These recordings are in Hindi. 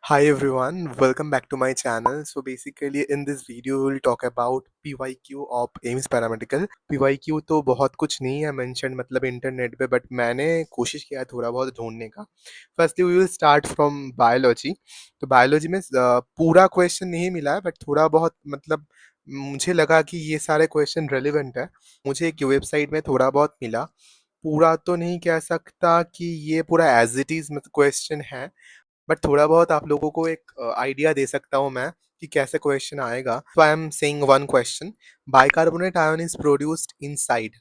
Hi everyone, welcome back to my channel. So basically in this video we'll talk about PYQ of AIIMS paramedical. PYQ तो बहुत कुछ नहीं है मेंशन मतलब इंटरनेट पे, बट मैंने कोशिश किया है थोड़ा बहुत ढूंढने का। Firstly we will start from biology. तो बायोलॉजी में पूरा क्वेश्चन नहीं मिला है, बट थोड़ा बहुत मतलब मुझे लगा कि ये सारे क्वेश्चन रेलिवेंट है। मुझे एक वेबसाइट में थोड़ा बहुत मिला। पूरा तो नहीं कह सकता कि ये पूरा एज इट इज क्वेश्चन है, बट थोड़ा बहुत आप लोगों को एक आइडिया दे सकता हूँ मैं कि कैसे क्वेश्चन आएगा। तो I am saying one question, bicarbonate ion is produced inside.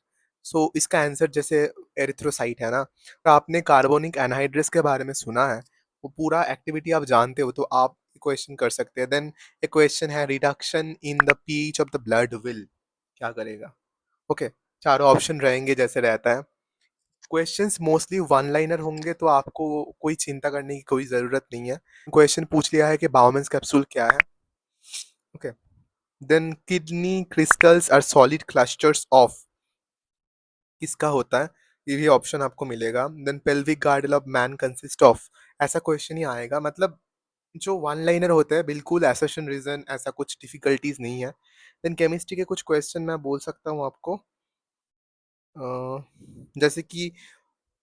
So इसका आंसर जैसे एरिथ्रोसाइट है ना, तो आपने कार्बोनिक एनहाइड्रेस के बारे में सुना है, वो पूरा एक्टिविटी आप जानते हो, तो आप क्वेश्चन कर सकते हैं। देन एक क्वेश्चन है, reduction in the pH of the blood will क्या करेगा। ओके, चारों ऑप्शन रहेंगे जैसे रहता है। क्वेश्चंस मोस्टली वन लाइनर होंगे, तो आपको कोई चिंता करने की कोई ज़रूरत नहीं है। क्वेश्चन पूछ लिया है कि बाउमेंस कैप्सूल क्या है। Okay, then kidney crystals are solid clusters of किसका होता है, ये भी ऑप्शन आपको मिलेगा। Then pelvic girdle of man consist of, ऐसा क्वेश्चन ही आएगा। मतलब जो वन लाइनर होते हैं बिल्कुल एसेशन रीजन, ऐसा कुछ डिफिकल्टीज नहीं है। देन केमिस्ट्री के कुछ क्वेश्चन मैं बोल सकता हूँ आपको, जैसे कि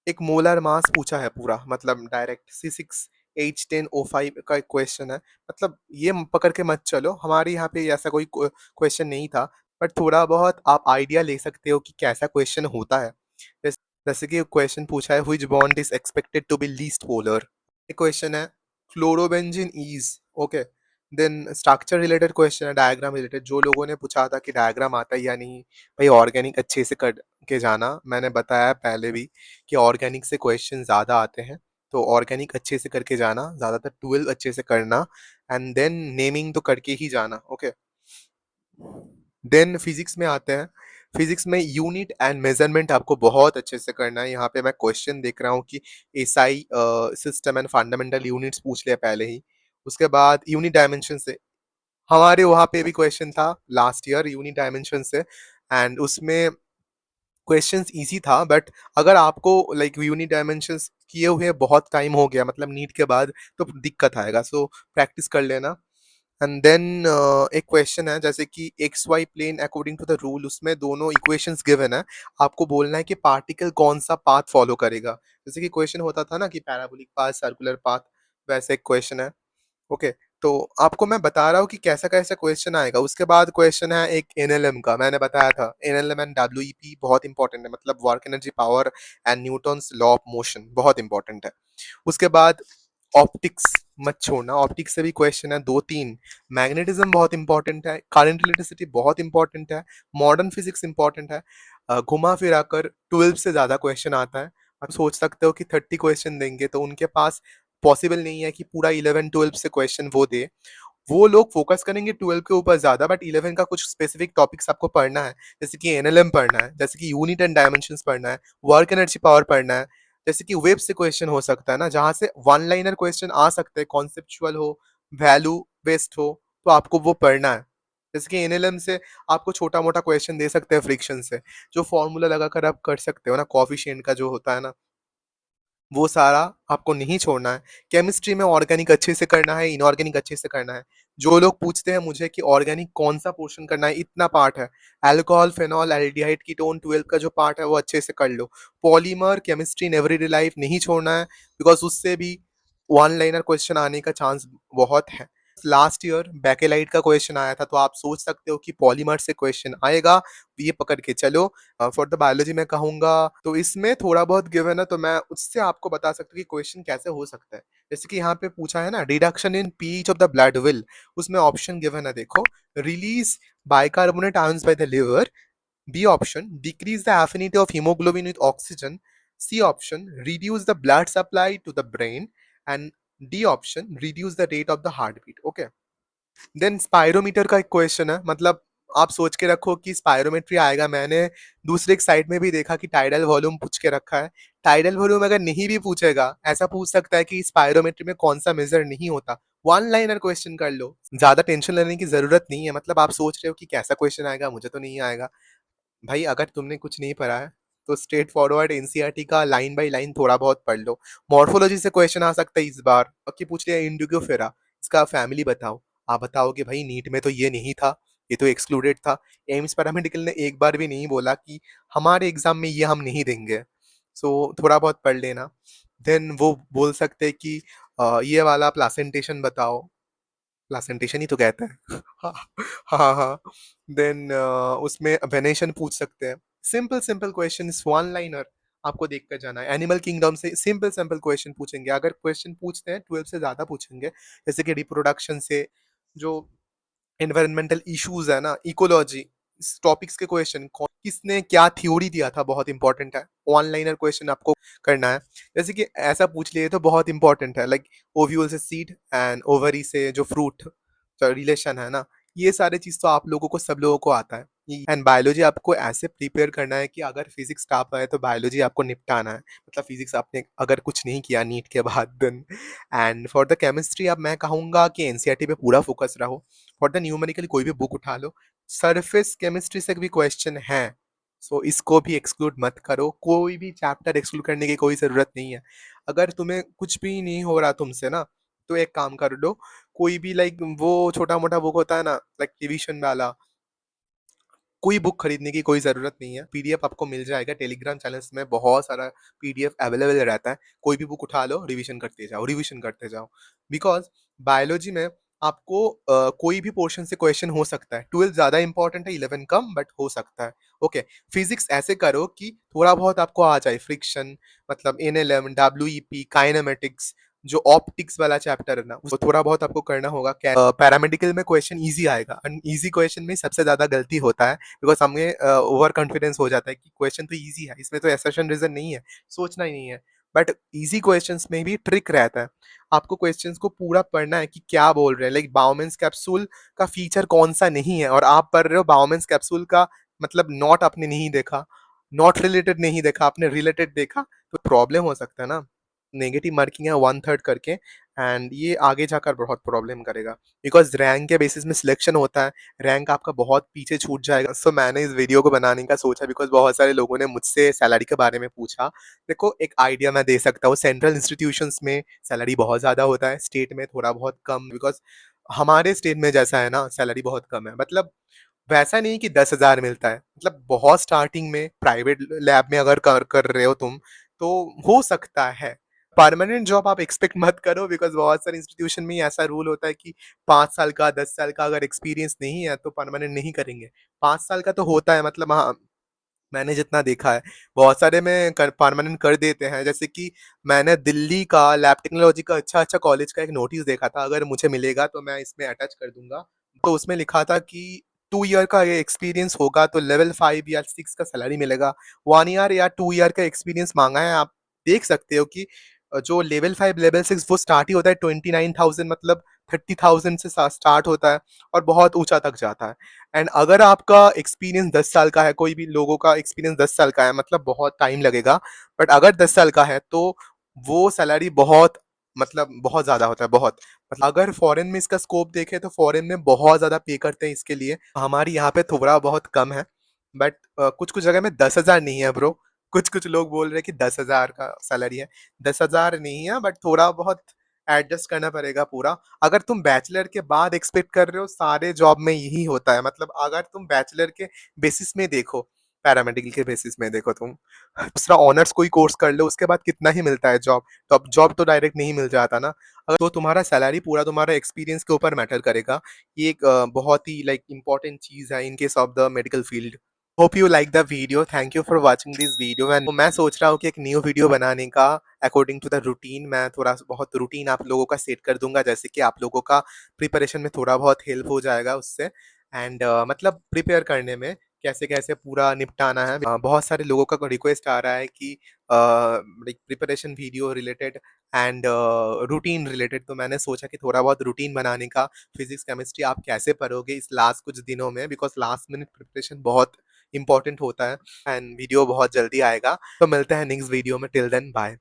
एक मोलर मास पूछा है पूरा, मतलब डायरेक्ट C6H10O5 का एक क्वेश्चन है। मतलब ये पकड़ के मत चलो, हमारे यहाँ पे ऐसा कोई क्वेश्चन नहीं था, बट थोड़ा बहुत आप आइडिया ले सकते हो कि कैसा क्वेश्चन होता है। जैसे कि क्वेश्चन पूछा है, which bond is expected to be least polar. एक क्वेश्चन है, chlorobenzene is, okay. Then structure related question है, डायग्राम रिलेटेड। जो लोगों ने पूछा था कि डायग्राम आता है या नहीं, भाई ऑर्गेनिक अच्छे से कर के जाना। मैंने बताया पहले भी कि ऑर्गेनिक से क्वेश्चन ज़्यादा आते हैं, तो ऑर्गेनिक अच्छे से करके जाना, ज़्यादातर 12 अच्छे से करना, एंड देन नेमिंग तो करके ही जाना। ओके, देन फिजिक्स में आते हैं। फिजिक्स में यूनिट एंड मेजरमेंट आपको बहुत अच्छे से करना है। यहाँ पे मैं क्वेश्चन देख रहा हूँ कि SI system and fundamental units पूछ लिया पहले ही। उसके बाद यूनिट डायमेंशन से, हमारे वहाँ पे भी क्वेश्चन था लास्ट ईयर यूनिट डायमेंशन से, एंड उसमें क्वेश्चंस इजी था। बट अगर आपको लाइक यूनिट डायमेंशंस किए हुए बहुत टाइम हो गया, मतलब नीट के बाद, तो दिक्कत आएगा। सो प्रैक्टिस कर लेना। एंड देन एक क्वेश्चन है, जैसे कि X Y plane according to the rule, उसमें दोनों इक्वेशंस गिवन है। आपको बोलना है कि पार्टिकल कौन सा पाथ फॉलो करेगा। जैसे कि क्वेश्चन होता था ना कि पैराबोलिक पाथ, सर्कुलर पाथ, वैसे एक क्वेश्चन है। ओके, तो आपको मैं बता रहा हूँ कि कैसा कैसा क्वेश्चन आएगा। उसके बाद क्वेश्चन है एक एनएलएम का, मैंने बताया था एनएलएम एंड डब्ल्यूईपी बहुत इंपॉर्टेंट है, मतलब work energy power and Newton's law of motion बहुत इंपॉर्टेंट है। उसके बाद ऑप्टिक्स मत छोड़ना, ऑप्टिक्स से भी क्वेश्चन है दो तीन। मैग्नेटिज्म बहुत इंपॉर्टेंट है, करंट इलेक्ट्रिसिटी बहुत इंपॉर्टेंट है, मॉडर्न फिजिक्स इंपॉर्टेंट है। घुमा फिरा कर 12 से ज्यादा क्वेश्चन आता है। आप सोच सकते हो कि 30 क्वेश्चन देंगे, तो उनके पास पॉसिबल नहीं है कि पूरा 11-12 से क्वेश्चन वो दे। वो लोग फोकस करेंगे 12 के ऊपर ज्यादा, बट 11 का कुछ स्पेसिफिक टॉपिक्स आपको पढ़ना है। जैसे कि एनएलएम पढ़ना है, जैसे कि यूनिट एंड डायमेंशंस पढ़ना है, वर्क एनर्जी पावर पढ़ना है। जैसे कि वेब से क्वेश्चन हो सकता है ना, जहां से वन लाइनर क्वेश्चन आ सकते हैं, कॉन्सेप्चुअल हो, वैल्यू बेस्ड हो, तो आपको वो पढ़ना है। जैसे कि एनएलएम से आपको छोटा मोटा क्वेश्चन दे सकते हैं फ्रिक्शन से, जो फॉर्मूला लगाकर आप कर सकते हो ना, कॉफिशिएंट का जो होता है ना, वो सारा आपको नहीं छोड़ना है। केमिस्ट्री में ऑर्गेनिक अच्छे से करना है, इनऑर्गेनिक अच्छे से करना है। जो लोग पूछते हैं मुझे कि ऑर्गेनिक कौन सा पोर्शन करना है, इतना पार्ट है। अल्कोहल, फेनॉल, एल्डिहाइड, कीटोन 12 का जो पार्ट है वो अच्छे से कर लो। Polymer chemistry in everyday life नहीं छोड़ना है, बिकॉज उससे भी वन लाइनर क्वेश्चन आने का चांस बहुत है। लास्ट ईयर बैकेलाइट का क्वेश्चन आया था, तो आप सोच सकते हो कि पॉलीमर से क्वेश्चन आएगा, ये पकड़ के चलो। फॉर द बायोलॉजी में कहूंगा, तो इसमें थोड़ा बहुत गिवन है, तो मैं उससे आपको बता सकता हूँ कि क्वेश्चन कैसे हो सकता है। जैसे कि यहाँ पे पूछा है ना, reduction in pH of the blood will, उसमें ऑप्शन गिवन है देखो, release bicarbonate ions by the liver. B option, decrease the affinity of haemoglobin with oxygen. C option, reduce the blood supply to the brain. And D option, reduce the rate of the heart beat. Okay, then spirometer का एक क्वेश्चन है, मतलब आप सोच के रखो कि स्पायरोमेट्री आएगा। मैंने दूसरे एक साइड में भी देखा कि टाइडल वॉल्यूम पूछ के रखा है। टाइडल वॉल्यूम अगर नहीं भी पूछेगा, ऐसा पूछ सकता है कि स्पायरोमेट्री में कौन सा मेजर नहीं होता। वन लाइनर क्वेश्चन कर लो, ज्यादा टेंशन लेने की जरूरत नहीं है। मतलब आप सोच रहे हो कि कैसा क्वेश्चन आएगा, मुझे तो नहीं आएगा। भाई अगर तुमने कुछ नहीं पढ़ा है तो स्ट्रेट फॉरवर्ड एनसीईआरटी का लाइन बाय लाइन थोड़ा बहुत पढ़ लो। मॉर्फोलॉजी से क्वेश्चन आ सकता है इस बार, कि पूछ लिया इंडिगोफेरा, इसका फैमिली बताओ। आप बताओगे भाई नीट में तो ये नहीं था, ये तो एक्सक्लूडेड था। एम्स पैरामेडिकल ने एक बार भी नहीं बोला कि हमारे एग्जाम में ये हम नहीं देंगे। सो थोड़ा बहुत पढ़ लेना। देन वो बोल सकते हैं कि ये वाला प्लासेंटेशन बताओ, प्लासेंटेशन ही तो कहते हैं। हाँ, हाँ, हाँ। देन उसमें वेनेशन पूछ सकते हैं। Simple simple questions, one liner आपको देख कर जाना है। एनिमल किंगडम से सिंपल सिंपल क्वेश्चन पूछेंगे। अगर क्वेश्चन पूछते हैं 12 से ज़्यादा पूछेंगे, जैसे कि रिप्रोडक्शन से, जो एनवायरमेंटल इश्यूज है ना, इकोलॉजी, इस टॉपिक्स के क्वेश्चन, किसने क्या थ्योरी दिया था, बहुत इंपॉर्टेंट है। वन लाइनर क्वेश्चन आपको करना है। जैसे कि ऐसा पूछ लिए तो बहुत इंपॉर्टेंट है, लाइक ओव्यूल से सीड एंड ओवरी से जो फ्रूट रिलेशन है ना, ये सारी चीज तो आप लोगों को, सब लोगों को आता है। एंड बायोलॉजी आपको ऐसे प्रिपेयर करना है कि अगर फिजिक्स टफ है तो बायोलॉजी आपको निपटाना है। मतलब फिजिक्स आपने अगर कुछ नहीं किया नीट के बाद, then and for the chemistry अब मैं कहूंगा कि एनसीईआरटी पे पूरा फोकस रहो। फॉर द न्यूमेरिकल कोई भी बुक उठा लो। सरफेस केमिस्ट्री से भी क्वेश्चन है, सो इसको भी एक्सक्लूड मत करो। कोई भी चैप्टर एक्सक्लूड करने की कोई ज़रूरत नहीं है। अगर तुम्हें कुछ भी नहीं हो रहा तुमसे ना, तो एक काम कर लो, कोई भी लाइक वो छोटा-मोटा बुक होता है ना, लाइक रिवीजन वाला, कोई बुक खरीदने की कोई ज़रूरत नहीं है। पीडीएफ आपको मिल जाएगा, टेलीग्राम चैनल्स में बहुत सारा पीडीएफ अवेलेबल रहता है। कोई भी बुक उठा लो, रिवीजन करते जाओ, रिवीजन करते जाओ। बिकॉज़ बायोलॉजी में आपको कोई भी पोर्शन से क्वेश्चन हो सकता है। 12 ज़्यादा इंपॉर्टेंट है, 11 कम, बट हो सकता है। ओके, फिज़िक्स ऐसे करो कि थोड़ा बहुत आपको आ जाए। फ्रिक्शन, मतलब एनएलएम, डब्ल्यूईपी, काइनेमैटिक्स, जो ऑप्टिक्स वाला चैप्टर है ना, वो थोड़ा बहुत आपको करना होगा। पैरामेडिकल में क्वेश्चन ईज़ी आएगा, एंड ईज़ी क्वेश्चन में सबसे ज़्यादा गलती होता है। बिकॉज़ हमें ओवर कॉन्फिडेंस हो जाता है कि क्वेश्चन तो ईज़ी है, इसमें तो असर्शन रीज़न नहीं है, सोचना ही नहीं है। बट ईज़ी क्वेश्चंस में भी ट्रिक रहता है। आपको क्वेश्चंस को पूरा पढ़ना है कि क्या बोल रहे हैं। लाइक बाउमेन्स कैप्सूल का फीचर कौन-सा नहीं है, और आप पढ़ रहे हो बाउमेन्स कैप्सूल का मतलब नॉट आपने नहीं देखा, नॉट रिलेटेड नहीं देखा, आपने रिलेटेड देखा, तो प्रॉब्लम हो सकता है ना। नेगेटिव मार्किंग है 1/3 करके, एंड ये आगे जाकर बहुत प्रॉब्लम करेगा। बिकॉज़ रैंक के बेसिस में सिलेक्शन होता है, रैंक आपका बहुत पीछे छूट जाएगा। सो मैंने इस वीडियो को बनाने का सोचा बिकॉज़ बहुत सारे लोगों ने मुझसे सैलरी के बारे में पूछा। देखो, एक आइडिया मैं दे सकता हूँ, सेंट्रल इंस्टीट्यूशंस में सैलरी बहुत ज़्यादा होता है, स्टेट में थोड़ा बहुत कम। बिकॉज़ हमारे स्टेट में जैसा है ना, सैलरी बहुत कम है। मतलब वैसा नहीं कि 10,000 मिलता है, मतलब बहुत स्टार्टिंग में प्राइवेट लैब में अगर कर कर रहे हो तुम, तो हो सकता है। परमानेंट जॉब आप एक्सपेक्ट मत करो, बिकॉज़ बहुत सारे इंस्टीट्यूशन में ही ऐसा रूल होता है कि 5 साल का, 10 साल का अगर एक्सपीरियंस नहीं है तो परमानेंट नहीं करेंगे। 5 साल का तो होता है, मतलब हाँ, मैंने जितना देखा है, बहुत सारे में कर परमानेंट कर देते हैं। जैसे कि मैंने दिल्ली का लैब टेक्नोलॉजी का अच्छा-अच्छा कॉलेज का एक नोटिस देखा था, अगर मुझे मिलेगा तो मैं इसमें अटैच कर दूँगा। तो उसमें लिखा था कि 2 ईयर का ये एक्सपीरियंस होगा तो लेवल 5 या 6 का सैलरी मिलेगा। 1 ईयर या 2 ईयर का एक्सपीरियंस माँगा है। आप देख सकते हो कि जो लेवल 5, लेवल 6 वो स्टार्ट ही होता है 29,000, मतलब 30,000 से स्टार्ट होता है और बहुत ऊँचा तक जाता है। एंड अगर आपका एक्सपीरियंस 10 साल का है, कोई भी लोगों का एक्सपीरियंस 10 साल का है, मतलब बहुत टाइम लगेगा। बट अगर 10 साल का है तो वो सैलरी बहुत, मतलब बहुत ज़्यादा होता है, बहुत। मतलब अगर फॉरेन में इसका स्कोप देखें तो फॉरेन में बहुत ज़्यादा पे करते हैं इसके लिए। हमारे यहाँ पे थोड़ा बहुत कम है, बट कुछ-कुछ जगह में 10,000 नहीं है ब्रो। कुछ-कुछ लोग बोल रहे हैं कि 10,000 का सैलरी है। 10,000 नहीं है, बट थोड़ा बहुत एडजस्ट करना पड़ेगा पूरा। अगर तुम बैचलर के बाद एक्सपेक्ट कर रहे हो, सारे जॉब में यही होता है। मतलब अगर तुम बैचलर के बेसिस में देखो, पैरामेडिकल के बेसिस में देखो तुम, दूसरा ऑनर्स कोई कोर्स कर लो, उसके बाद कितना ही मिलता है जॉब। तो अब जॉब तो डायरेक्ट नहीं मिल जाता ना। तो तुम्हारा सैलरी पूरा तुम्हारा एक्सपीरियंस के ऊपर मैटर करेगा। ये एक बहुत ही लाइक इम्पोर्टेंट चीज़ है in case of the medical field. Hope you like the video, thank you for watching this video. And मैं सोच रहा हूँ कि एक न्यू वीडियो बनाने का, अकॉर्डिंग टू द रूटीन, मैं थोड़ा बहुत रूटीन आप लोगों का सेट कर दूंगा, जैसे कि आप लोगों का प्रिपरेशन में थोड़ा बहुत हेल्प हो जाएगा उससे। एंड मतलब प्रिपेयर करने में कैसे कैसे पूरा निपटाना है। बहुत सारे लोगों का रिक्वेस्ट आ रहा है कि preparation video related and routine related, तो मैंने सोचा कि थोड़ा बहुत रूटीन बनाने का। फिजिक्स केमिस्ट्री आप कैसे पढ़ोगे इस लास्ट कुछ दिनों में, बिकॉज लास्ट मिनट प्रिपरेशन बहुत इंपॉर्टेंट होता है। एंड वीडियो बहुत जल्दी आएगा, तो मिलते हैं नेक्स्ट वीडियो में। Till then bye.